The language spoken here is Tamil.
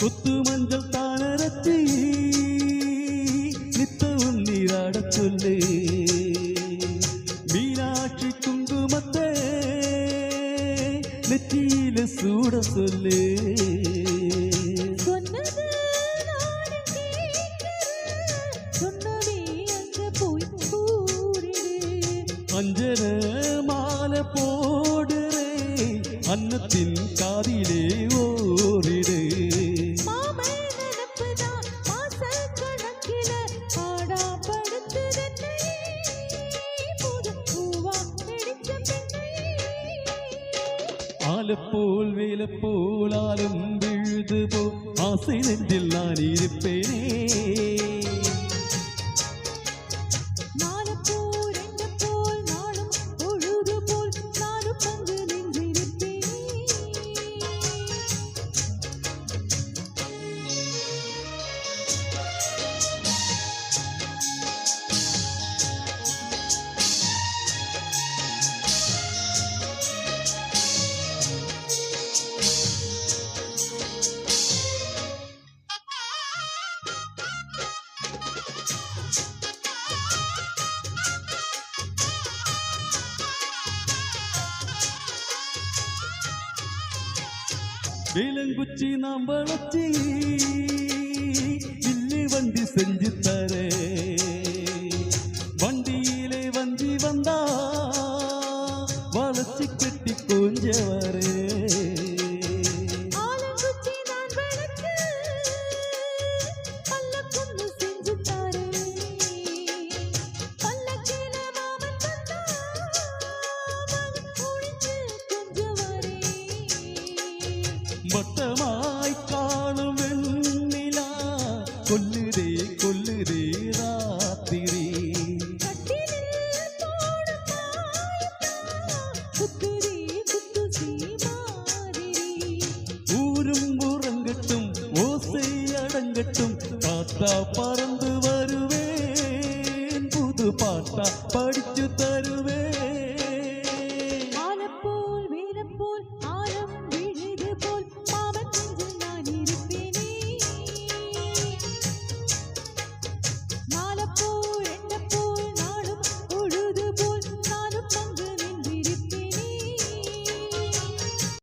குத்து மஞ்சள் தானரத்தி நித்தவும் நீராடச் சொல்லு மீனாட்சி குங்குமத்தை நெற்றியில சூட சொல்லு அஞ்சன மாலை போடுறே அன்னத்தின் காதிலே ஓரிடு ஆலப்போல் வேலை போல் ஆலம் விழுது போ ஆசை நெஞ்சில் நான் இருப்பேனே வேலங்குச்சி நாம் வளர்ச்சி இல்லி வண்டி செஞ்சு தர வண்டியிலே வண்டி வந்தா வளர்ச்சி கட்டி கொஞ்ச வரே வட்டமாய் காணும் வெண்ணிலா கொல்லுதே கொல்லுதே ராத்திரி ஊரும் உறங்கட்டும் ஓசை அடங்கட்டும் காத்தா பறந்து வருவேன் புது பாட்டா படிச்சு தரு